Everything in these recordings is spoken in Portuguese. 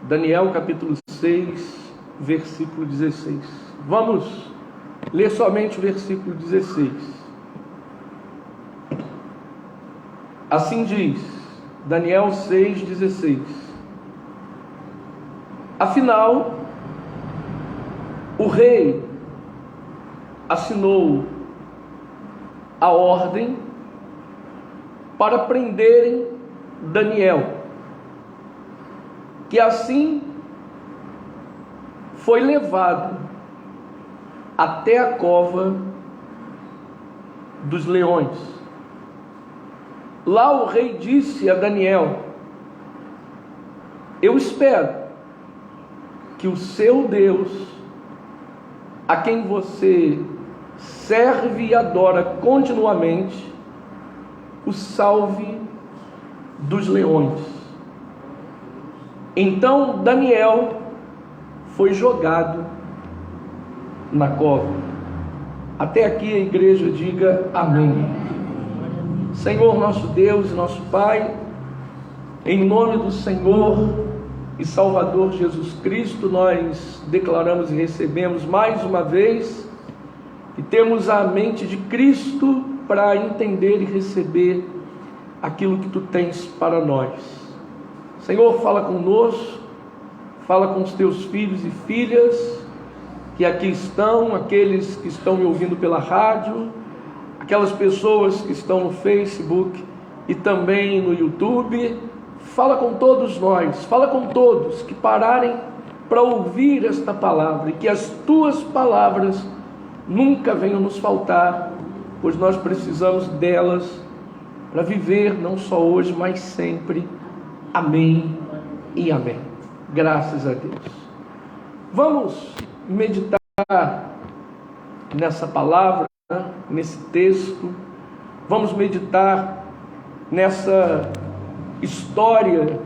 Daniel capítulo 6, versículo 16. Vamos ler somente o versículo 16. Assim diz, Daniel 6,16. Afinal, o rei assinou a ordem para prenderem Daniel, que assim foi levado até a cova dos leões. Lá o rei disse a Daniel: eu espero que o seu Deus, a quem você serve e adora continuamente, o salve dos leões. Então Daniel foi jogado na cova. Até aqui a igreja diga amém. Senhor nosso Deus e nosso Pai, em nome do Senhor e Salvador Jesus Cristo, nós declaramos e recebemos mais uma vez e temos a mente de Cristo para entender e receber aquilo que Tu tens para nós. Senhor, fala conosco, fala com os Teus filhos e filhas que aqui estão, aqueles que estão me ouvindo pela rádio, aquelas pessoas que estão no Facebook e também no YouTube. Fala com todos nós, fala com todos que pararem para ouvir esta palavra e que as Tuas palavras nunca venham nos faltar, pois nós precisamos delas para viver não só hoje, mas sempre. Amém e amém. Graças a Deus. Vamos meditar nessa palavra, nesse texto. Vamos meditar nessa história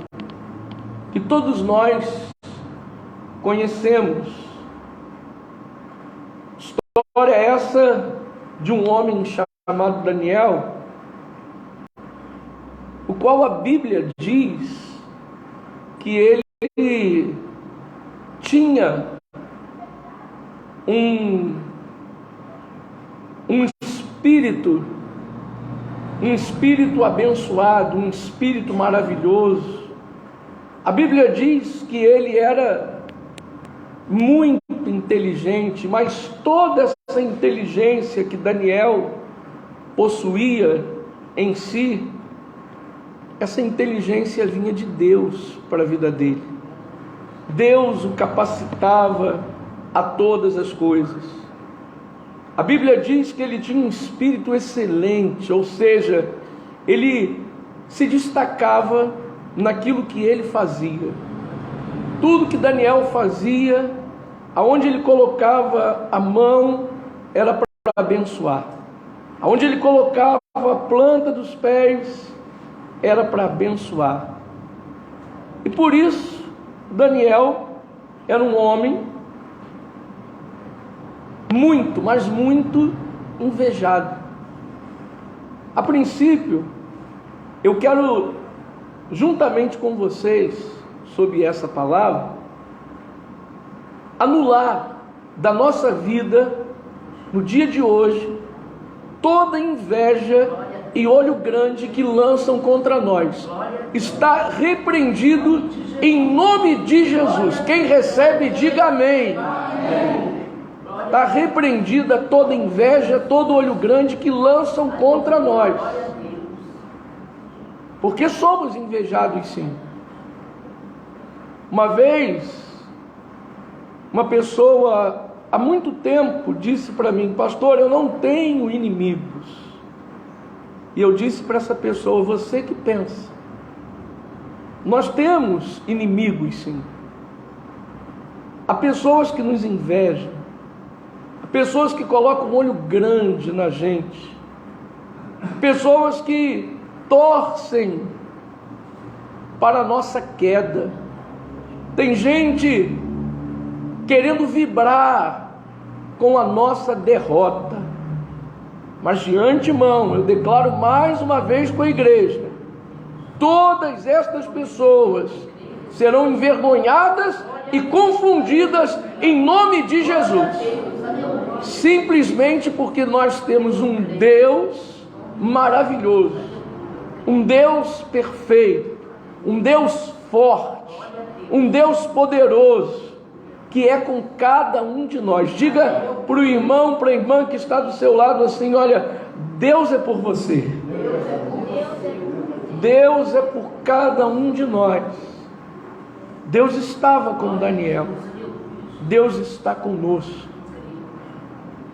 que todos nós conhecemos. História essa de um homem chamado Daniel, o qual a Bíblia diz que ele tinha um espírito abençoado, um espírito maravilhoso. A Bíblia diz que ele era muito inteligente, mas toda essa inteligência que Daniel possuía em si, essa inteligência vinha de Deus para a vida dele. Deus o capacitava a todas as coisas. A Bíblia diz que ele tinha um espírito excelente, ou seja, ele se destacava naquilo que ele fazia. Tudo que Daniel fazia, aonde ele colocava a mão, era para abençoar. Aonde ele colocava a planta dos pés, era para abençoar. E por isso, Daniel era um homem muito, mas muito invejado. A princípio, eu quero, juntamente com vocês, sob essa palavra, anular da nossa vida, no dia de hoje, toda inveja e olho grande que lançam contra nós. Está repreendido em nome de Jesus. Quem recebe, diga amém. Está repreendida toda inveja, todo olho grande que lançam contra nós, porque somos invejados sim. Uma vez, uma pessoa há muito tempo disse para mim: pastor, eu não tenho inimigos. E eu disse para essa pessoa: você que pensa. Nós temos inimigos sim. Há pessoas que nos invejam, há pessoas que colocam um olho grande na gente, pessoas que torcem para a nossa queda. Tem gente querendo vibrar com a nossa derrota. Mas de antemão, eu declaro mais uma vez com a igreja: todas estas pessoas serão envergonhadas e confundidas em nome de Jesus. Simplesmente porque nós temos um Deus maravilhoso, um Deus perfeito, um Deus forte, um Deus poderoso, que é com cada um de nós. Diga para o irmão, para a irmã que está do seu lado assim: olha, Deus é por você. Deus é por cada um de nós. Deus estava com Daniel. Deus está conosco.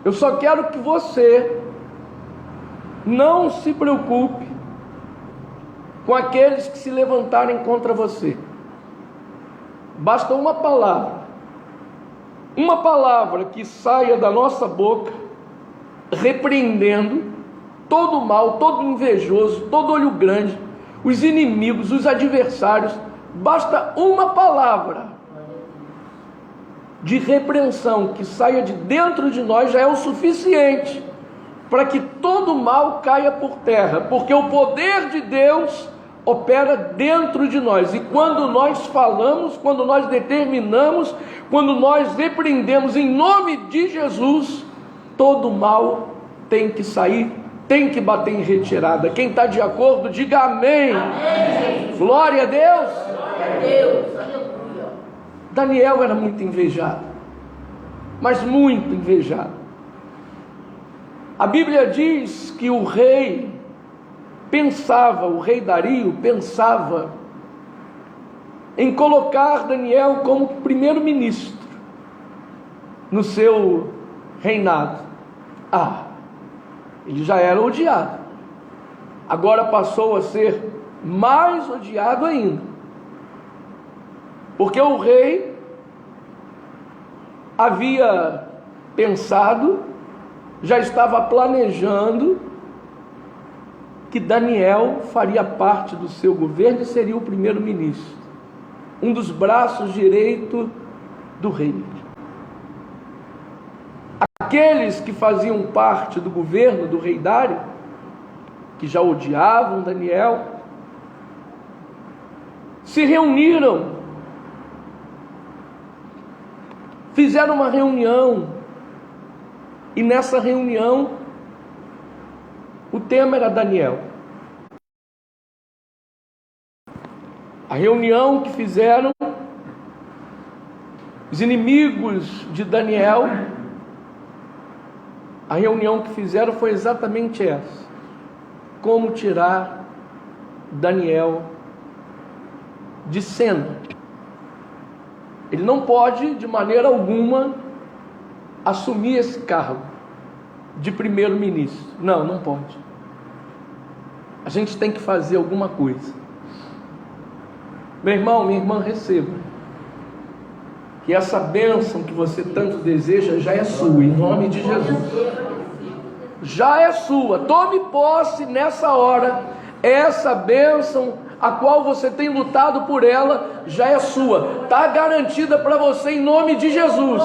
Eu só quero que você não se preocupe com aqueles que se levantarem contra você. Basta uma palavra que saia da nossa boca, repreendendo todo o mal, todo invejoso, todo olho grande, os inimigos, os adversários. Basta uma palavra de repreensão que saia de dentro de nós, já é o suficiente para que todo mal caia por terra, porque o poder de Deus opera dentro de nós. E quando nós falamos, quando nós determinamos, quando nós repreendemos em nome de Jesus, todo mal tem que sair, tem que bater em retirada. Quem está de acordo, diga amém. Amém. Glória a Deus. Glória a Deus. Daniel era muito invejado, mas muito invejado. A Bíblia diz que o rei Dario pensava em colocar Daniel como primeiro-ministro no seu reinado. Ele já era odiado, agora passou a ser mais odiado ainda, porque o rei havia pensado, já estava planejando que Daniel faria parte do seu governo e seria o primeiro-ministro, um dos braços direitos do rei. Aqueles que faziam parte do governo do rei Dário, que já odiavam Daniel, se reuniram, fizeram uma reunião, e nessa reunião o tema era Daniel. A reunião que fizeram os inimigos de Daniel, a reunião que fizeram foi exatamente essa: como tirar Daniel de cena. Ele não pode de maneira alguma assumir esse cargo de primeiro-ministro. Não pode. A gente tem que fazer alguma coisa. Meu irmão, minha irmã, receba que essa bênção que você tanto deseja já é sua, em nome de Jesus. Já é sua. Tome posse nessa hora. Essa bênção a qual você tem lutado por ela já é sua, está garantida para você em nome de Jesus.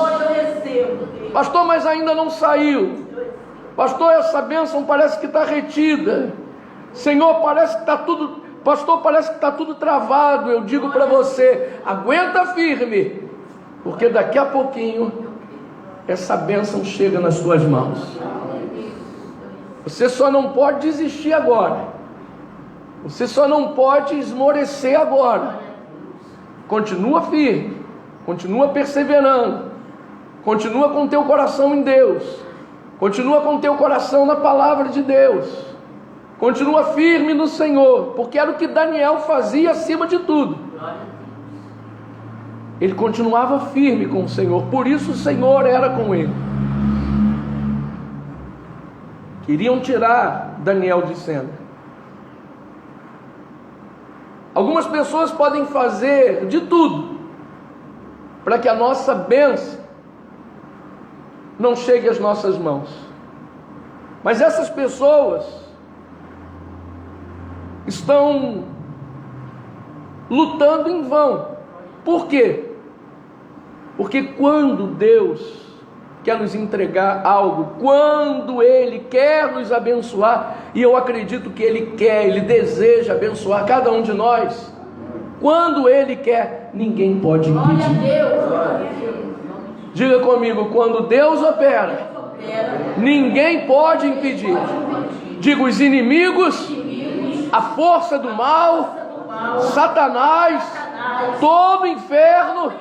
Pastor, mas ainda não saiu. Pastor, essa bênção parece que está retida. Senhor, parece que está tudo, pastor, parece que está tudo travado. Eu digo para você, aguenta firme, porque daqui a pouquinho essa bênção chega nas suas mãos. Você só não pode desistir agora. Você só não pode esmorecer agora. Continua firme, continua perseverando, continua com teu coração em Deus, continua com teu coração na palavra de Deus, continua firme no Senhor, porque era o que Daniel fazia acima de tudo. Ele continuava firme com o Senhor, por isso o Senhor era com ele. Queriam tirar Daniel de cena. Algumas pessoas podem fazer de tudo para que a nossa bênção não chegue às nossas mãos. Mas essas pessoas estão lutando em vão. Por quê? Porque quando Deus quer nos entregar algo, quando Ele quer nos abençoar, e eu acredito que Ele quer, Ele deseja abençoar cada um de nós, Quando Ele quer, ninguém pode impedir. Diga comigo, quando Deus opera, ninguém pode impedir. Diga, os inimigos, a força do mal, Satanás, todo inferno,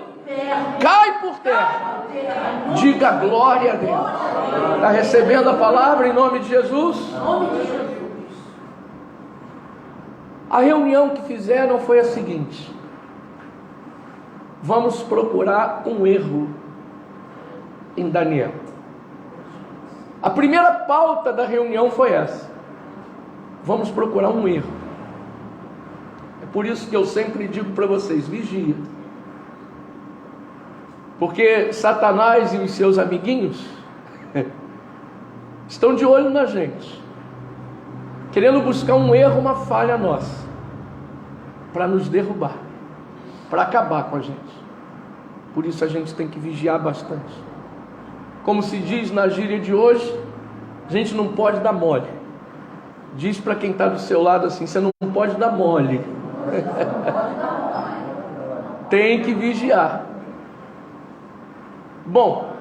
cai por terra. Diga glória a Deus. Está recebendo a palavra em nome de Jesus? A reunião que fizeram foi a seguinte: vamos procurar um erro em Daniel. A primeira pauta da reunião foi essa: vamos procurar um erro. É por isso que eu sempre digo para vocês: vigia. Porque Satanás e os seus amiguinhos estão de olho na gente, querendo buscar um erro, uma falha nossa, para nos derrubar, para acabar com a gente. Por isso a gente tem que vigiar bastante. Como se diz na gíria de hoje, a gente não pode dar mole. Diz para quem está do seu lado assim: você não pode dar mole. Tem que vigiar. Bom,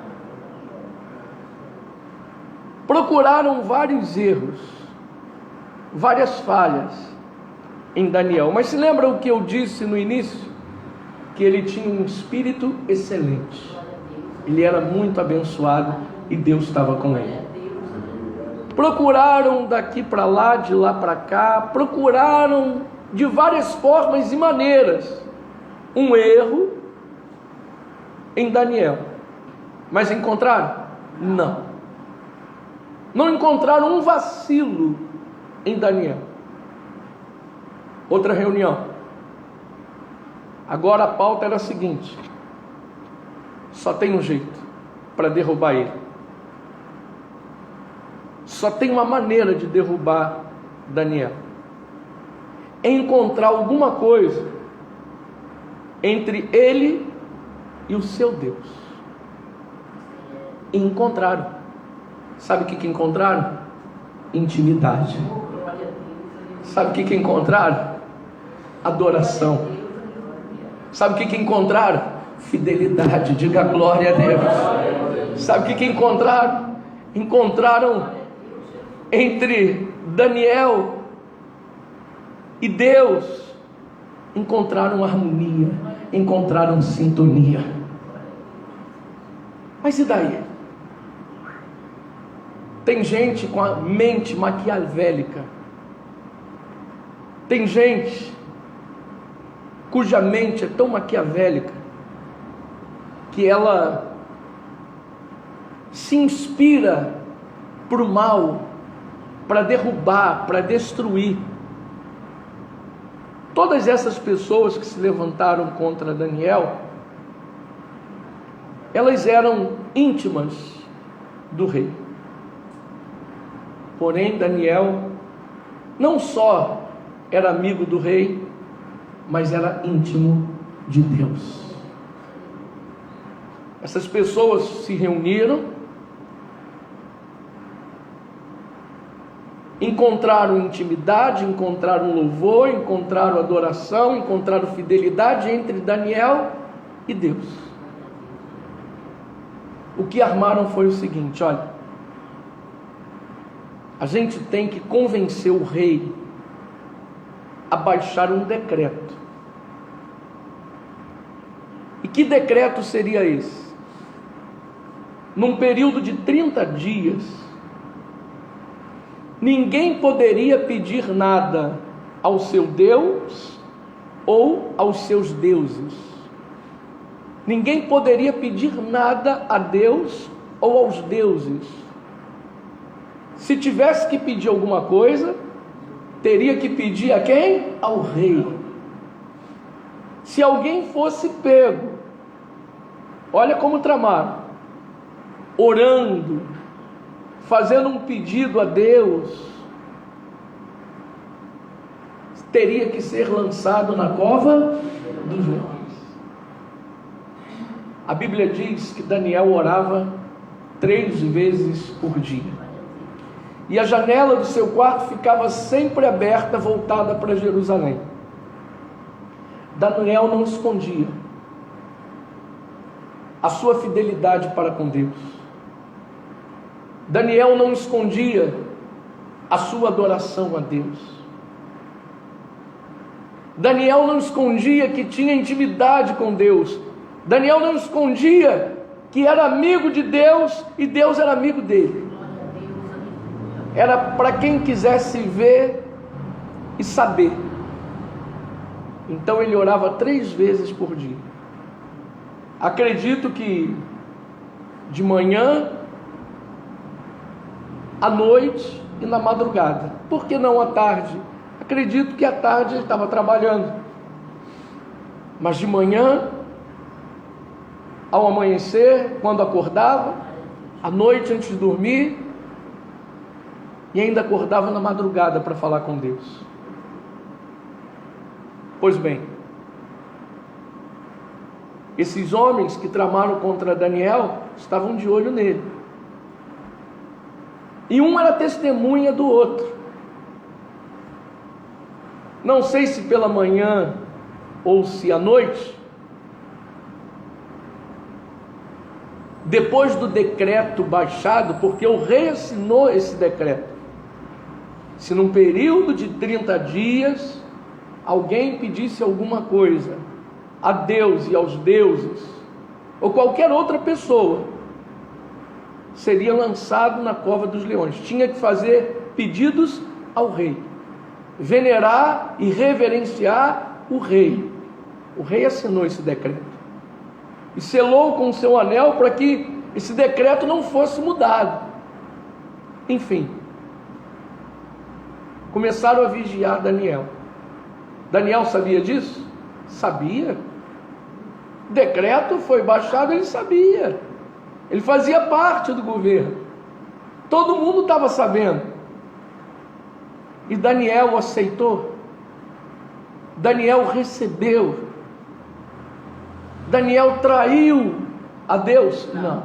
procuraram vários erros, várias falhas em Daniel. Mas se lembra o que eu disse no início? Que ele tinha um espírito excelente. Ele era muito abençoado e Deus estava com ele. Procuraram daqui para lá, de lá para cá, procuraram de várias formas e maneiras um erro em Daniel. Mas encontraram? Não. Não encontraram um vacilo em Daniel. Outra reunião. Agora a pauta era a seguinte: só tem um jeito para derrubar ele. Só tem uma maneira de derrubar Daniel: é encontrar alguma coisa entre ele e o seu Deus. E encontraram. Sabe o que encontraram? Intimidade. Sabe o que encontraram? Adoração. Sabe o que encontraram? Fidelidade. Diga glória a Deus. Sabe o que encontraram? Encontraram entre Daniel e Deus, encontraram harmonia, encontraram sintonia. Mas e daí? Tem gente com a mente maquiavélica. Tem gente cuja mente é tão maquiavélica que ela se inspira para o mal, para derrubar, para destruir. Todas essas pessoas que se levantaram contra Daniel, elas eram íntimas do rei. Porém, Daniel não só era amigo do rei, mas era íntimo de Deus. Essas pessoas se reuniram, encontraram intimidade, encontraram louvor, encontraram adoração, encontraram fidelidade entre Daniel e Deus. O que armaram foi o seguinte: olha, a gente tem que convencer o rei a baixar um decreto. E que decreto seria esse? Num período de 30 dias, ninguém poderia pedir nada ao seu Deus ou aos seus deuses. Ninguém poderia pedir nada a Deus ou aos deuses. Se tivesse que pedir alguma coisa, teria que pedir a quem? Ao rei. Se alguém fosse pego, olha como tramaram, orando, fazendo um pedido a Deus, teria que ser lançado na cova dos leões. A Bíblia diz que Daniel orava 3 vezes por dia. E a janela do seu quarto ficava sempre aberta, voltada para Jerusalém. Daniel não escondia a sua fidelidade para com Deus. Daniel não escondia a sua adoração a Deus. Daniel não escondia que tinha intimidade com Deus. Daniel não escondia que era amigo de Deus e Deus era amigo dele. Era para quem quisesse ver e saber. Então ele orava 3 vezes por dia. Acredito que de manhã, à noite e na madrugada. Por que não à tarde? Acredito que à tarde ele estava trabalhando. Mas de manhã, ao amanhecer, quando acordava, à noite antes de dormir, e ainda acordava na madrugada para falar com Deus. Pois bem, esses homens que tramaram contra Daniel estavam de olho nele. E um era testemunha do outro. Não sei se pela manhã ou se à noite, depois do decreto baixado, porque o rei assinou esse decreto. Se num período de 30 dias alguém pedisse alguma coisa a Deus e aos deuses, ou qualquer outra pessoa, seria lançado na cova dos leões. Tinha que fazer pedidos ao rei, venerar e reverenciar o rei. O rei assinou esse decreto e selou com o seu anel para que esse decreto não fosse mudado. Enfim, começaram a vigiar Daniel. Daniel sabia disso? Sabia. O decreto foi baixado, ele sabia. Ele fazia parte do governo. Todo mundo estava sabendo. E Daniel aceitou. Daniel recebeu. Daniel traiu a Deus? Não.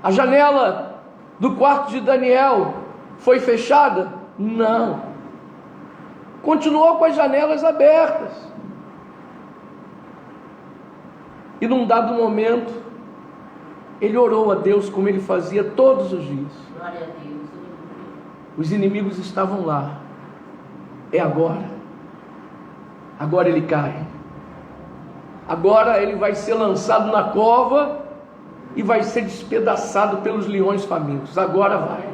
A janela do quarto de Daniel foi fechada? Não. Continuou com as janelas abertas. E num dado momento, ele orou a Deus como ele fazia todos os dias. Glória a Deus. Os inimigos estavam lá. É agora. Agora ele cai. Agora ele vai ser lançado na cova e vai ser despedaçado pelos leões famintos. Agora vai.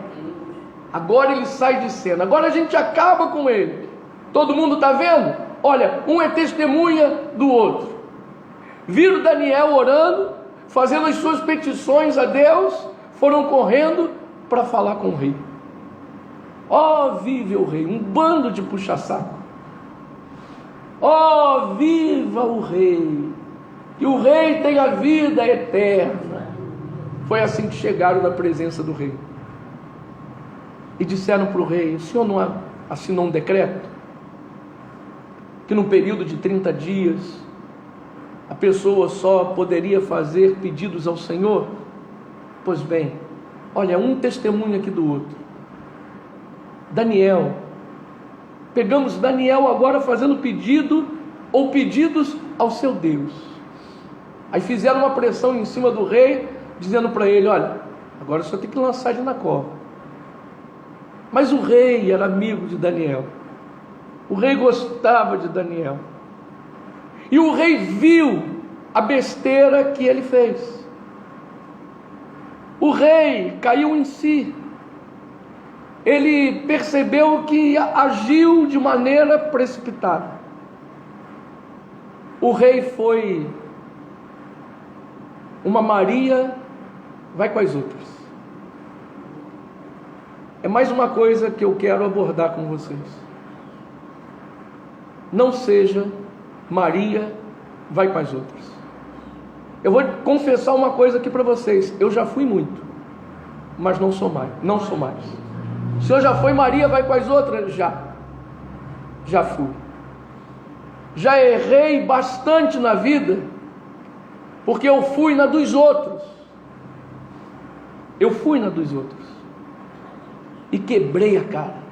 Agora ele sai de cena. Agora a gente acaba com ele. Todo mundo está vendo? Olha, um é testemunha do outro. Viram Daniel orando, fazendo as suas petições a Deus, foram correndo para falar com o rei. Ó, vive o rei, um bando de puxa-saco. Ó, viva o rei, que o rei tenha vida eterna. Foi assim que chegaram na presença do rei. E disseram para o rei: o senhor não assinou um decreto? Que num período de 30 dias a pessoa só poderia fazer pedidos ao Senhor? Pois bem, olha, um testemunho aqui do outro. Daniel. Pegamos Daniel agora fazendo pedido ou pedidos ao seu Deus. Aí fizeram uma pressão em cima do rei, dizendo para ele: olha, agora só tem que lançar ele na cova. Mas o rei era amigo de Daniel. O rei gostava de Daniel. E o rei viu a besteira que ele fez. O rei caiu em si. Ele percebeu que agiu de maneira precipitada. O rei foi uma Maria, vai com as outras. É mais uma coisa que eu quero abordar com vocês. Não seja Maria, vai com as outras. Eu vou confessar uma coisa aqui para vocês. Eu já fui muito, mas não sou mais. Não sou mais. O senhor já foi Maria, vai com as outras? Já fui. Já errei bastante na vida, porque eu fui na dos outros. Eu fui na dos outros. E quebrei a cara.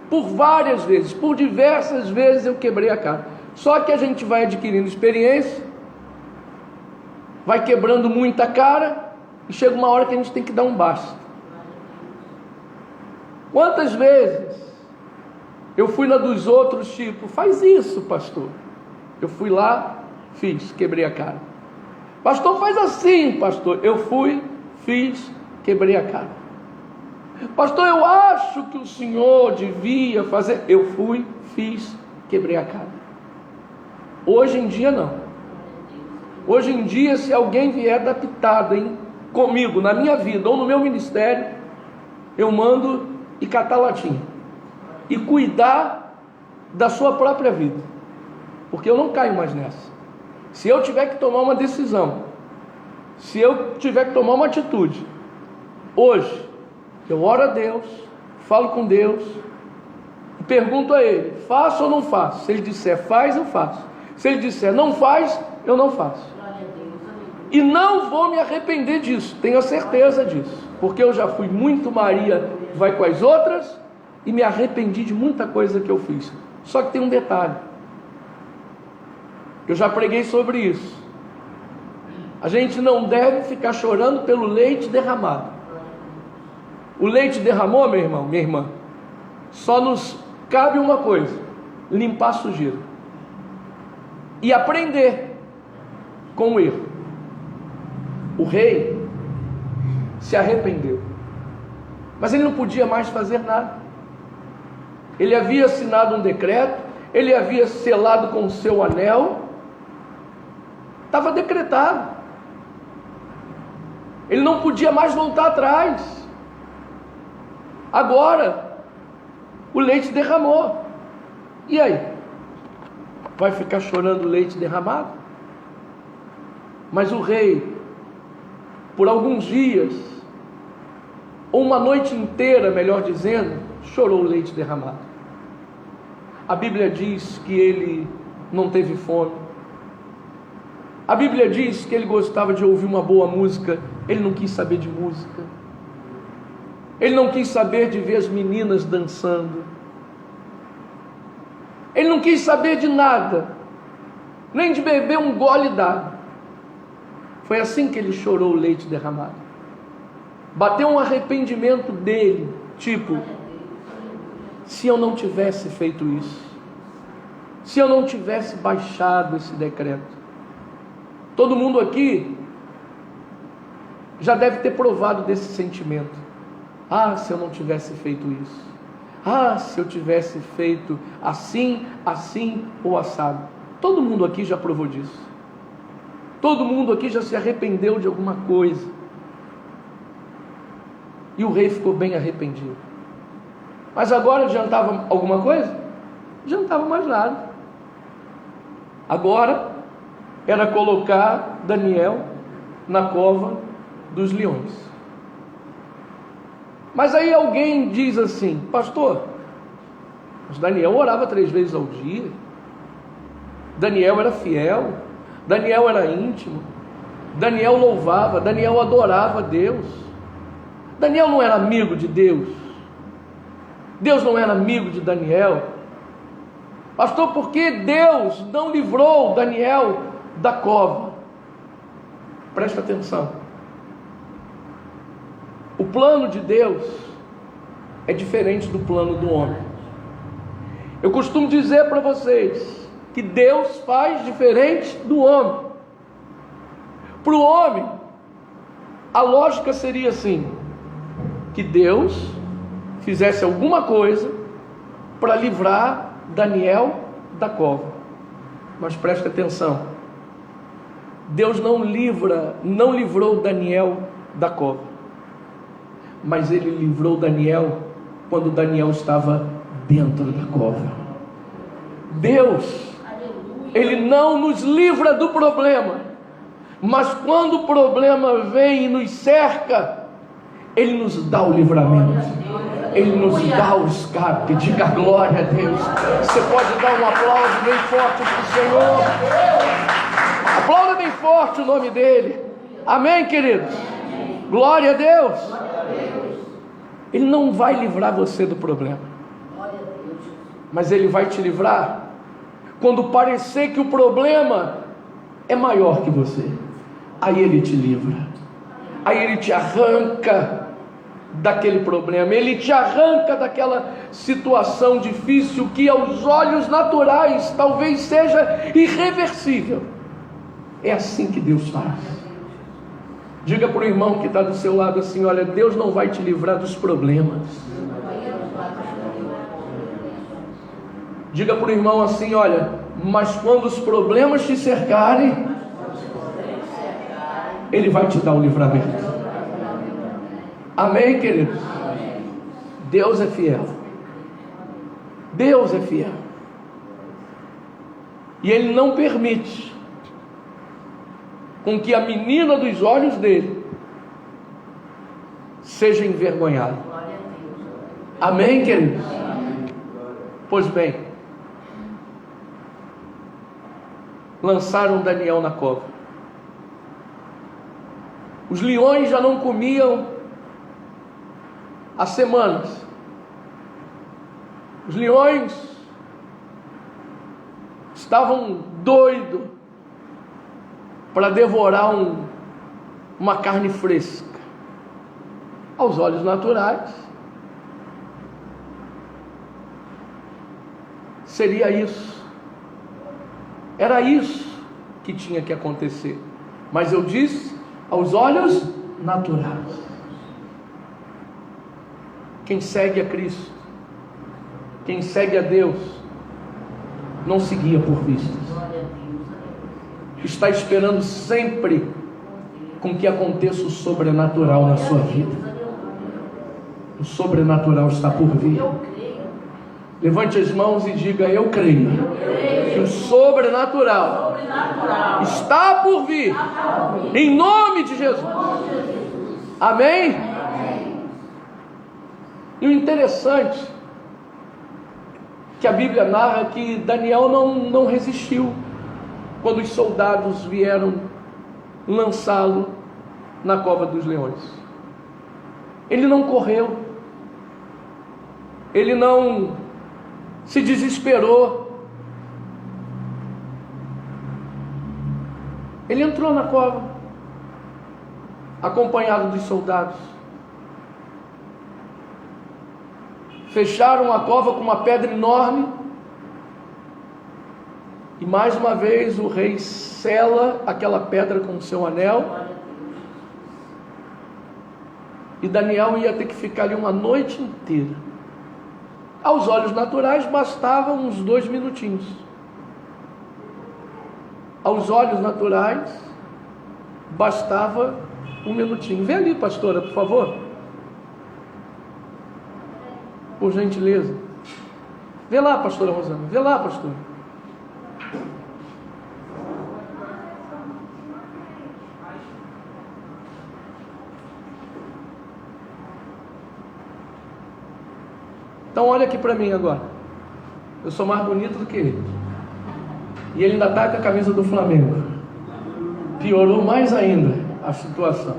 Por várias vezes, por diversas vezes eu quebrei a cara. Só que a gente vai adquirindo experiência, vai quebrando muita cara, e chega uma hora que a gente tem que dar um basta. Quantas vezes eu fui na dos outros, tipo, faz isso, pastor. Eu fui lá, fiz, quebrei a cara. Pastor, faz assim, pastor. Eu fui, fiz, quebrei a cara. Pastor, eu acho que o senhor devia fazer. Eu fui, fiz, quebrei a cara. Hoje em dia não. Hoje em dia, se alguém vier dar pitada comigo, na minha vida ou no meu ministério, eu mando e catar latinha e cuidar da sua própria vida, porque eu não caio mais nessa. Se eu tiver que tomar uma decisão, se eu tiver que tomar uma atitude, hoje eu oro a Deus, falo com Deus e pergunto a Ele, faço ou não faço? Se Ele disser faz, eu faço. Se Ele disser não faz, eu não faço. E não vou me arrepender disso, tenho a certeza disso, porque eu já fui muito Maria vai com as outras e me arrependi de muita coisa que eu fiz. Só que tem um detalhe, eu já preguei sobre isso. A gente não deve ficar chorando pelo leite derramado. O leite derramou, meu irmão, minha irmã, só nos cabe uma coisa: limpar a sujeira e aprender com o erro. O rei se arrependeu, mas ele não podia mais fazer nada. Ele havia assinado um decreto, ele havia selado com o seu anel, estava decretado. Ele não podia mais voltar atrás. Agora o leite derramou. E aí? Vai ficar chorando o leite derramado? Mas o rei, por alguns dias, ou uma noite inteira, melhor dizendo, chorou o leite derramado. A Bíblia diz que ele não teve fome. A Bíblia diz que ele gostava de ouvir uma boa música, ele não quis saber de música. Ele não quis saber de ver as meninas dançando. Ele não quis saber de nada, nem de beber um gole d'água. Foi assim que ele chorou o leite derramado. Bateu um arrependimento dele, tipo, se eu não tivesse feito isso, se eu não tivesse baixado esse decreto. Todo mundo aqui já deve ter provado desse sentimento. Ah, se eu não tivesse feito isso. Ah, se eu tivesse feito assim, assim ou assado. Todo mundo aqui já provou disso. Todo mundo aqui já se arrependeu de alguma coisa. E o rei ficou bem arrependido. Mas agora adiantava alguma coisa? Não adiantava mais nada. Agora era colocar Daniel na cova dos leões. Mas aí alguém diz assim: pastor, mas Daniel orava 3 vezes ao dia. Daniel era fiel. Daniel era íntimo. Daniel louvava. Daniel adorava a Deus. Daniel não era amigo de Deus. Deus não era amigo de Daniel. Pastor, por que Deus não livrou Daniel da cova? Presta atenção. O plano de Deus é diferente do plano do homem. Eu costumo dizer para vocês que Deus faz diferente do homem. Para o homem, a lógica seria assim: que Deus fizesse alguma coisa para livrar Daniel da cova. Mas preste atenção, Deus não livrou Daniel da cova, mas Ele livrou Daniel quando Daniel estava dentro da cova. Deus, Ele não nos livra do problema, mas quando o problema vem e nos cerca, Ele nos dá o livramento, Ele nos dá o escape. Diga glória a Deus. Você pode dar um aplauso bem forte para o Senhor. Aplauda bem forte o nome dEle. Amém, queridos? Glória a Deus. Ele não vai livrar você do problema, mas Ele vai te livrar quando parecer que o problema é maior que você, aí Ele te livra, aí Ele te arranca daquele problema, Ele te arranca daquela situação difícil que aos olhos naturais talvez seja irreversível. É assim que Deus faz. Diga para o irmão que está do seu lado assim: olha, Deus não vai te livrar dos problemas. Diga para o irmão assim: olha, mas quando os problemas te cercarem, Ele vai te dar o livramento. Amém, queridos? Deus é fiel. Deus é fiel. E Ele não permite com que a menina dos olhos dele seja envergonhada. Amém, queridos? Pois bem, lançaram Daniel na cova. Os leões já não comiam há semanas. Os leões estavam doidos para devorar uma carne fresca. Aos olhos naturais, seria isso. Era isso que tinha que acontecer. Mas eu disse, aos olhos naturais. Quem segue a Cristo, quem segue a Deus, não seguia por vistas. Está esperando sempre com que aconteça o sobrenatural na sua vida. O sobrenatural está por vir. Levante as mãos e diga: eu creio que o sobrenatural está por vir, em nome de Jesus. Amém? E o interessante que a Bíblia narra que Daniel não resistiu quando os soldados vieram lançá-lo na cova dos leões. Ele não correu, ele não se desesperou, ele entrou na cova, acompanhado dos soldados. Fecharam a cova com uma pedra enorme, e mais uma vez o rei sela aquela pedra com o seu anel, e Daniel ia ter que ficar ali uma noite inteira. Aos olhos naturais bastavam uns 2 minutinhos. Aos olhos naturais bastava 1 minutinho. Vem ali, pastora, por favor, por gentileza. Vê lá, pastora Rosana. Vê lá, pastora. Então olha aqui para mim agora. Eu sou mais bonito do que ele. E ele ainda está com a camisa do Flamengo. Piorou mais ainda a situação.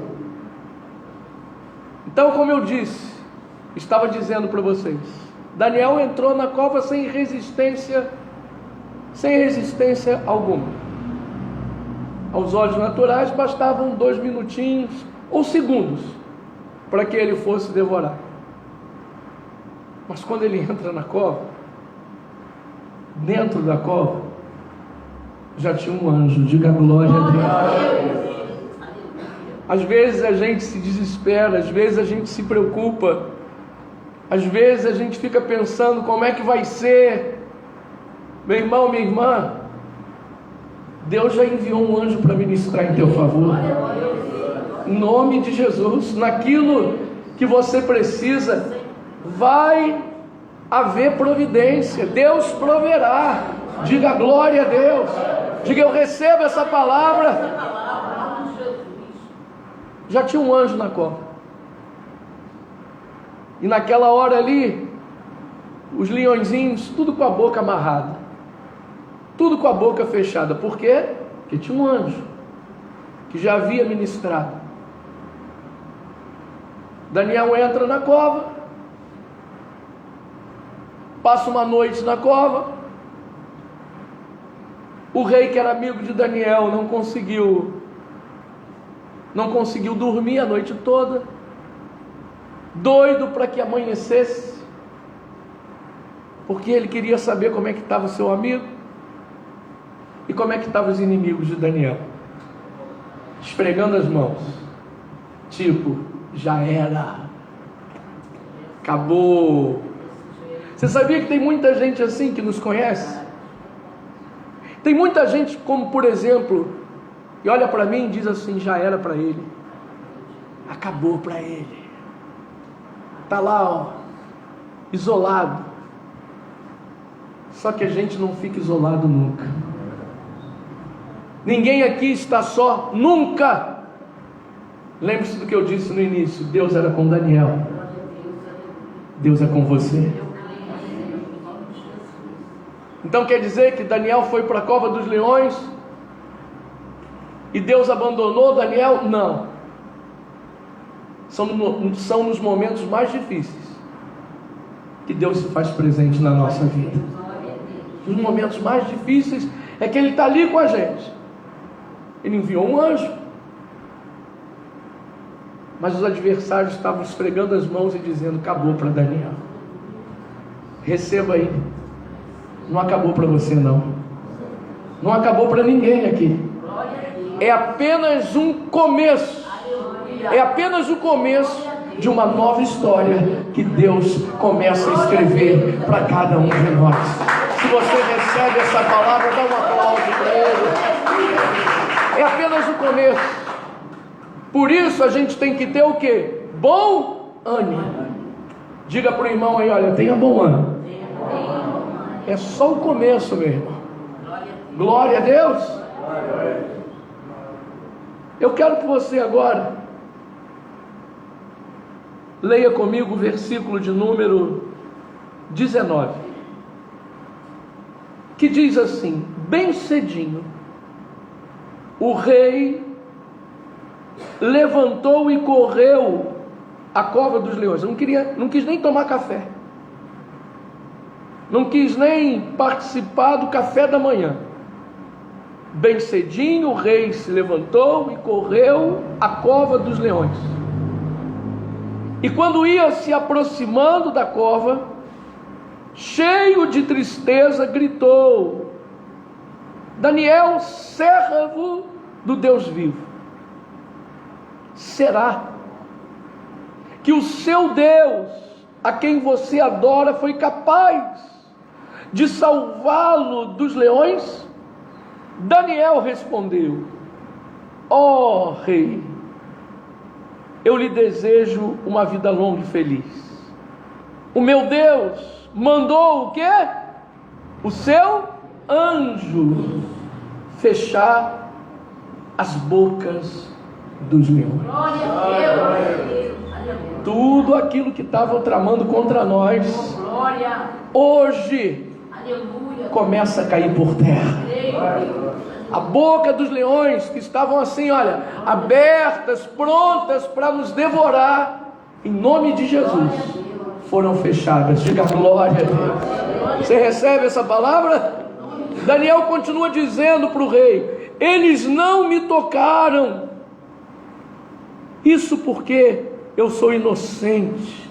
Então, como eu disse, estava dizendo para vocês, Daniel entrou na cova sem resistência alguma. Aos olhos naturais bastavam 2 minutinhos ou segundos para que ele fosse devorado. Mas quando ele entra na cova, dentro da cova já tinha um anjo. Diga glória a Deus. Às vezes a gente se desespera, às vezes a gente se preocupa, às vezes a gente fica pensando como é que vai ser. Meu irmão, minha irmã, Deus já enviou um anjo para ministrar em teu favor. Em nome de Jesus, naquilo que você precisa, vai haver providência. Deus proverá. Diga glória a Deus. Diga: eu recebo essa palavra. Já tinha um anjo na cova. E naquela hora ali, os leõezinhos, tudo com a boca amarrada, tudo com a boca fechada. Por quê? Porque tinha um anjo que já havia ministrado. Daniel entra na cova, passa uma noite na cova, O rei, que era amigo de Daniel, não conseguiu dormir a noite toda, doido para que amanhecesse, porque ele queria saber como é que estava o seu amigo e como é que estavam os inimigos de Daniel, esfregando as mãos, tipo, já era, acabou. Você sabia que tem muita gente assim que nos conhece? Tem muita gente, como por exemplo, e olha para mim e diz assim, já era para ele, acabou para ele, está lá, ó, isolado. Só que a gente não fica isolado nunca. Ninguém aqui está só, nunca. Lembre-se do que eu disse no início, Deus era com Daniel, Deus é com você. Então quer dizer que Daniel foi para a cova dos leões e Deus abandonou Daniel? Não. São nos momentos mais difíceis que Deus se faz presente na nossa vida. Nos momentos mais difíceis é que Ele está ali com a gente. Ele enviou um anjo, mas os adversários estavam esfregando as mãos e dizendo, acabou para Daniel. Receba aí. Não acabou para você não. Não acabou para ninguém aqui. É apenas um começo. É apenas o começo de uma nova história que Deus começa a escrever para cada um de nós. Se você recebe essa palavra, dá um aplauso para Ele. É apenas o começo. Por isso a gente tem que ter o quê? Bom ânimo. Diga para o irmão aí, olha, tenha bom ânimo. É só o começo, meu irmão. Glória a Deus. Eu quero que você agora leia comigo o versículo de número 19, que diz assim: bem cedinho o rei levantou e correu à cova dos leões. Não quis nem tomar café, não quis nem participar do café da manhã. Bem cedinho o rei se levantou e correu à cova dos leões. E quando ia se aproximando da cova, cheio de tristeza, gritou: Daniel, servo do Deus vivo, será que o seu Deus, a quem você adora, foi capaz de salvá-lo dos leões? Daniel respondeu: ó rei, eu lhe desejo uma vida longa e feliz. O meu Deus mandou o quê? O seu anjo fechar as bocas dos leões. Glória a Deus. Tudo aquilo que estavam tramando contra nós, hoje começa a cair por terra. A boca dos leões que estavam assim, olha, abertas, prontas para nos devorar, em nome de Jesus, foram fechadas. Diga glória a Deus. Você recebe essa palavra? Daniel continua dizendo para o rei: eles não me tocaram. Isso porque eu sou inocente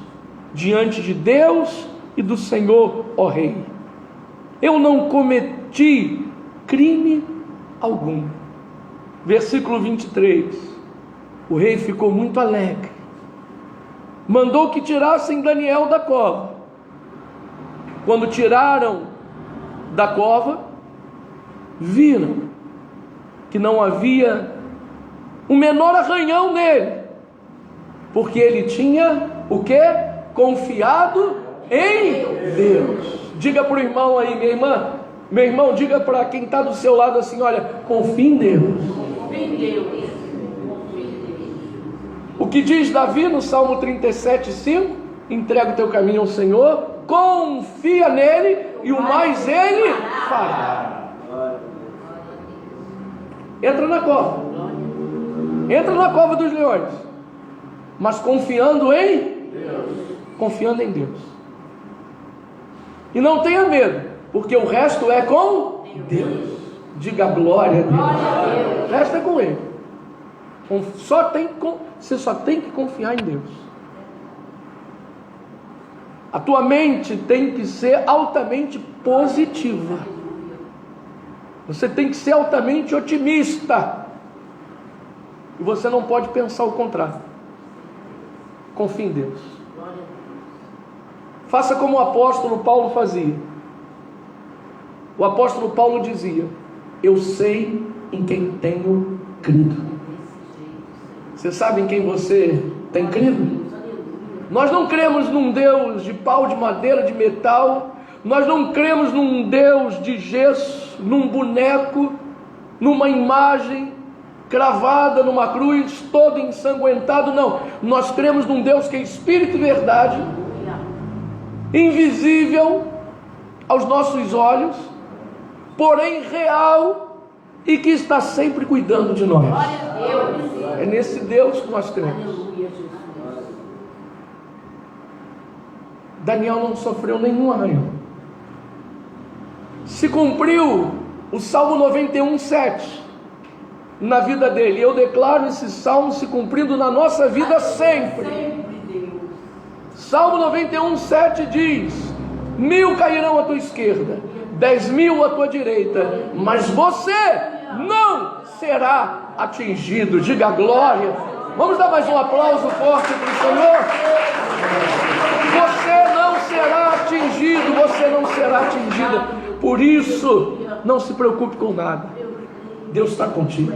diante de Deus e do Senhor, ó rei. Eu não cometi crime algum. Versículo 23. O rei ficou muito alegre, mandou que tirassem Daniel da cova. Quando tiraram da cova, viram que não havia o menor arranhão nele, porque ele tinha o que? Confiado em Deus. Diga para o irmão aí, minha irmã, meu irmão, diga para quem está do seu lado assim: olha, confie em Deus. Confie em Deus. O que diz Davi no Salmo 37:5? Entrega o teu caminho ao Senhor, confia nele e o mais ele fará. Entra na cova, entra na cova dos leões, mas confiando em Deus. Confiando em Deus. E não tenha medo, porque o resto é com Deus. Diga glória a Deus. Resta com Ele. Você só tem que confiar em Deus. A tua mente tem que ser altamente positiva. Você tem que ser altamente otimista. E você não pode pensar o contrário. Confie em Deus. Faça como o apóstolo Paulo fazia. O apóstolo Paulo dizia: eu sei em quem tenho crido. Você sabe em quem você tem crido? Nós não cremos num Deus de pau, de madeira, de metal. Nós não cremos num Deus de gesso, num boneco, numa imagem cravada numa cruz, todo ensanguentado. Não, nós cremos num Deus que é Espírito e verdade, invisível aos nossos olhos, porém real, e que está sempre cuidando de nós. É nesse Deus que nós cremos. Daniel não sofreu nenhum arranhão. Se cumpriu o Salmo 91:7 na vida dele. Eu declaro esse salmo se cumprindo na nossa vida sempre. Salmo 91:7 diz: 1000 cairão à tua esquerda, 10.000 à tua direita, mas você não será atingido. Diga glória. Vamos dar mais um aplauso forte para o Senhor. Você não será atingido, você não será atingida. Por isso, não se preocupe com nada. Deus está contigo.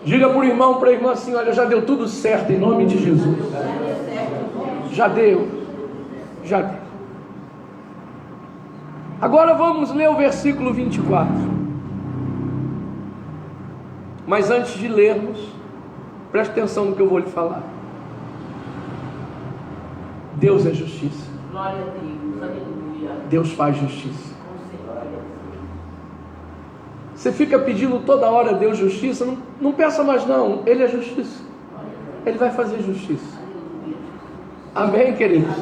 Diga para o irmão, para a irmã assim: olha, já deu tudo certo em nome de Jesus. Já deu. Já deu. Agora vamos ler o versículo 24. Mas antes de lermos, preste atenção no que eu vou lhe falar. Deus é justiça. Glória a Deus, aleluia. Deus faz justiça. Você fica pedindo toda hora a Deus justiça, não peça mais não, Ele é justiça. Ele vai fazer justiça. Amém, queridos?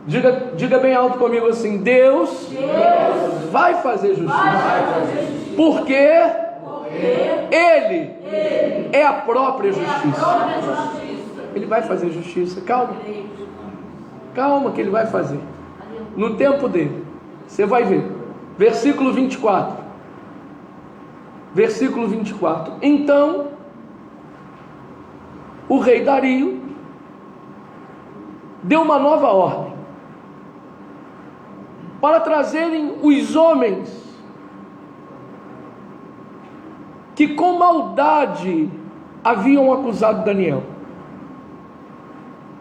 Diga bem alto comigo assim: Deus vai fazer justiça. Porque Ele é a própria justiça. Ele vai fazer justiça. Calma. Calma que Ele vai fazer. No tempo dele. Você vai ver. Versículo 24. Versículo 24. Então, o rei Dario deu uma nova ordem para trazerem os homens que com maldade haviam acusado Daniel.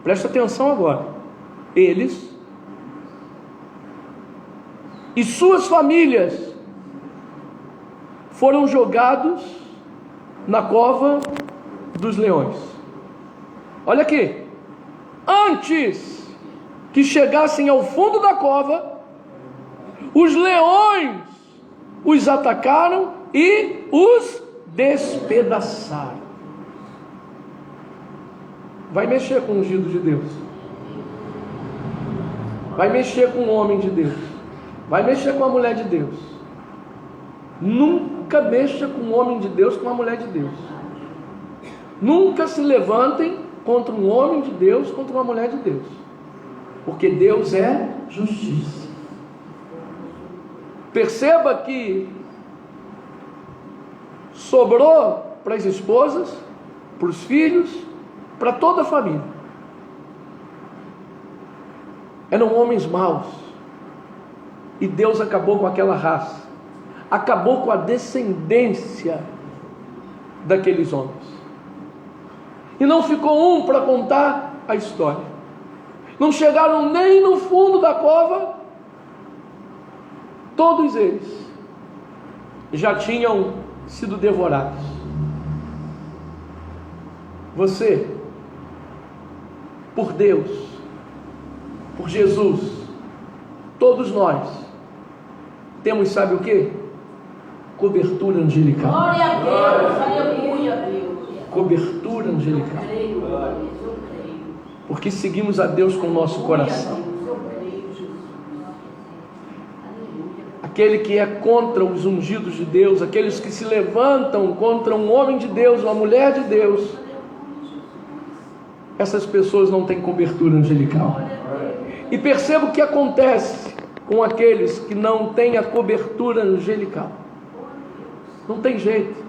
Presta atenção agora. Eles e suas famílias foram jogados na cova dos leões. Olha aqui. Antes que chegassem ao fundo da cova, os leões os atacaram e os despedaçaram. Vai mexer com o ungido de Deus. Vai mexer com o homem de Deus. Vai mexer com a mulher de Deus. Nunca mexa com um homem de Deus, com uma mulher de Deus. Nunca se levantem contra um homem de Deus, contra uma mulher de Deus. Porque Deus é justiça. Perceba que sobrou para as esposas, para os filhos, para toda a família. Eram homens maus. E Deus acabou com aquela raça. Acabou com a descendência daqueles homens. E não ficou um para contar a história. Não chegaram nem no fundo da cova. Todos eles já tinham sido devorados. Você, por Deus, por Jesus, todos nós temos, sabe o que? Cobertura angelical. Glória a Deus, aleluia, Deus. Cobertura angelical. Porque seguimos a Deus com o nosso coração. aquele que é contra os ungidos de Deus, aqueles que se levantam contra um homem de Deus, uma mulher de Deus, essas pessoas não têm cobertura angelical. E perceba o que acontece com aqueles que não têm a cobertura angelical. Não tem jeito,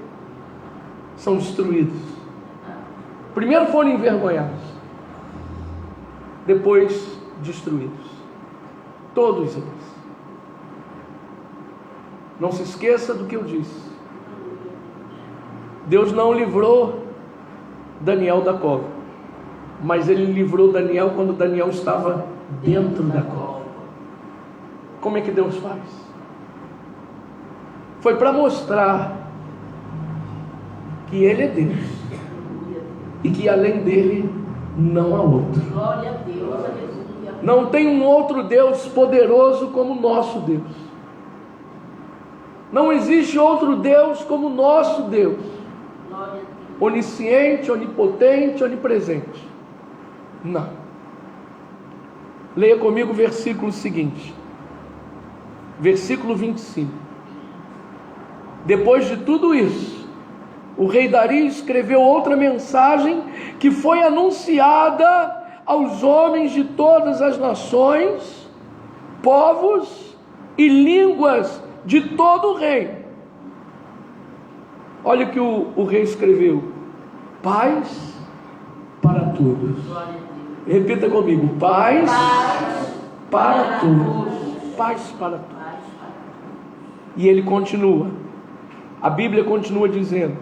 são destruídos. Primeiro foram envergonhados, depois destruídos. Todos eles. Não se esqueça do que eu disse. Deus não livrou Daniel da cova, mas Ele livrou Daniel quando Daniel estava dentro da cova. Como é que Deus faz? Foi para mostrar que Ele é Deus e que além dele não há outro. Glória a Deus, aleluia. Não tem um outro Deus poderoso como o nosso Deus. Não existe outro Deus como o nosso Deus. Glória a Deus. Onisciente, onipotente, onipresente. Não. Leia comigo o versículo seguinte. Versículo 25. Depois de tudo isso, o rei Dario escreveu outra mensagem que foi anunciada aos homens de todas as nações, povos e línguas de todo o reino. Olha o que o rei escreveu: paz para todos. Glória a Deus. Repita comigo: paz para todos. Paz para todos. Paz para E ele continua, a Bíblia continua dizendo,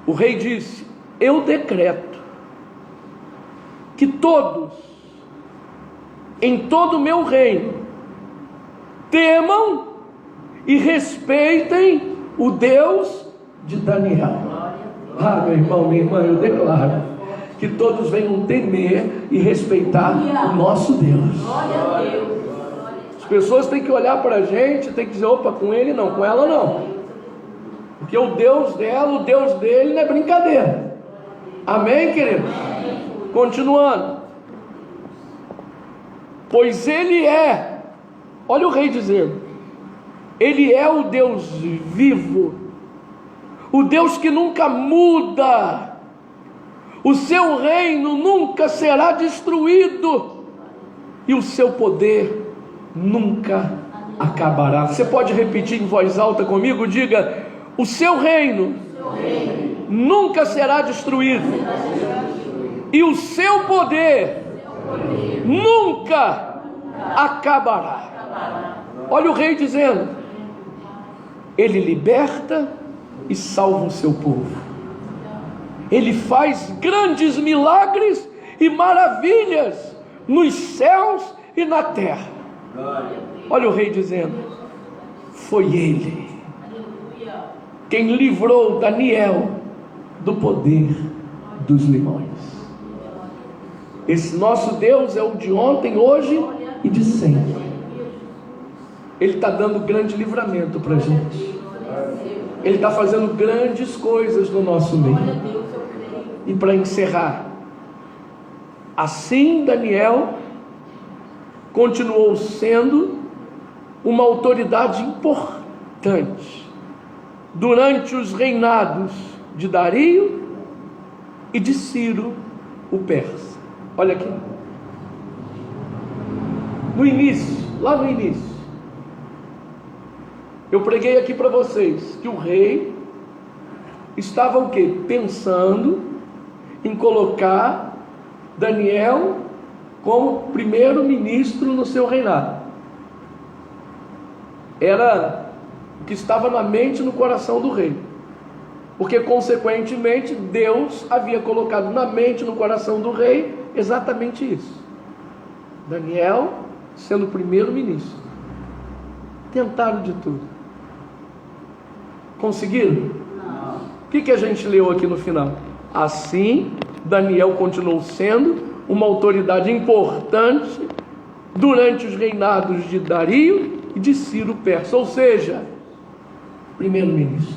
o rei disse: eu decreto que todos, em todo o meu reino, temam e respeitem o Deus de Daniel. Ah, meu irmão, minha irmã, eu declaro que todos venham temer e respeitar o nosso Deus. Glória a Deus. As pessoas têm que olhar para a gente, têm que dizer: opa, com ele não, com ela não. Porque o Deus dela, o Deus dele não é brincadeira. Amém, queridos? Continuando. Pois ele é, olha o rei dizendo, ele é o Deus vivo, o Deus que nunca muda, o seu reino nunca será destruído e o seu poder nunca acabará. Você pode repetir em voz alta comigo? Diga: o seu reino nunca será destruído e o seu poder nunca acabará. Olha o rei dizendo: ele liberta e salva o seu povo, ele faz grandes milagres e maravilhas nos céus e na terra. Olha o rei dizendo: foi ele quem livrou Daniel do poder dos leões. Esse nosso Deus é o de ontem, hoje e de sempre. Ele está dando grande livramento para a gente. Ele está fazendo grandes coisas no nosso meio. E para encerrar, assim Daniel continuou sendo uma autoridade importante durante os reinados de Dario e de Ciro o persa. Olha aqui, no início, lá no início, eu preguei aqui para vocês que o rei estava o quê? Pensando em colocar Daniel como primeiro-ministro no seu reinado. Era o que estava na mente e no coração do rei, porque consequentemente Deus havia colocado na mente e no coração do rei exatamente isso: Daniel sendo primeiro-ministro. Tentaram de tudo. Conseguiram? Não. O que a gente leu aqui no final? Assim Daniel continuou sendo uma autoridade importante durante os reinados de Dario e de Ciro persa, ou seja, primeiro-ministro,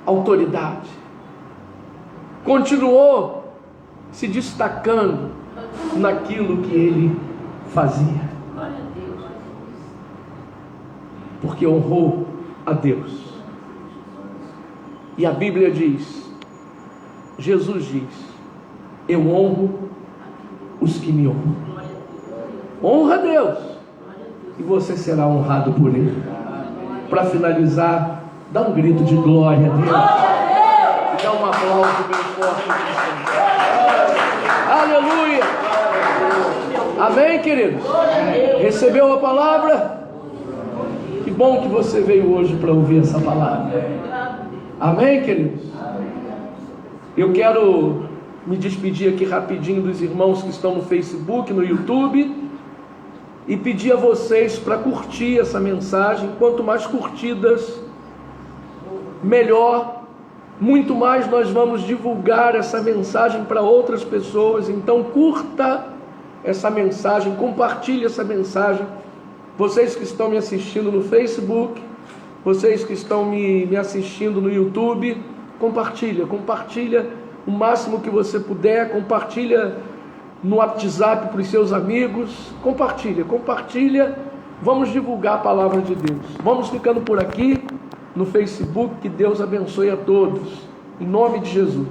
autoridade. Continuou se destacando naquilo que ele fazia. porque honrou a Deus. E a Bíblia diz, Jesus diz, eu honro os que me honram. Honra a Deus e você será honrado por Ele. Para finalizar, dá um grito de glória a Deus e dá um aplauso bem forte ao Senhor. Aleluia! Amém, queridos? Recebeu a palavra? Que bom que você veio hoje para ouvir essa palavra. Amém, queridos? Eu quero me despedir aqui rapidinho dos irmãos que estão no Facebook, no YouTube, e pedir a vocês para curtir essa mensagem. Quanto mais curtidas, melhor. Muito mais nós vamos divulgar essa mensagem para outras pessoas. Então curta essa mensagem, compartilhe essa mensagem. Vocês que estão me assistindo no Facebook, vocês que estão me assistindo no YouTube, compartilha o máximo que você puder, compartilha no WhatsApp para os seus amigos, compartilha, vamos divulgar a palavra de Deus. Vamos ficando por aqui no Facebook, que Deus abençoe a todos, em nome de Jesus.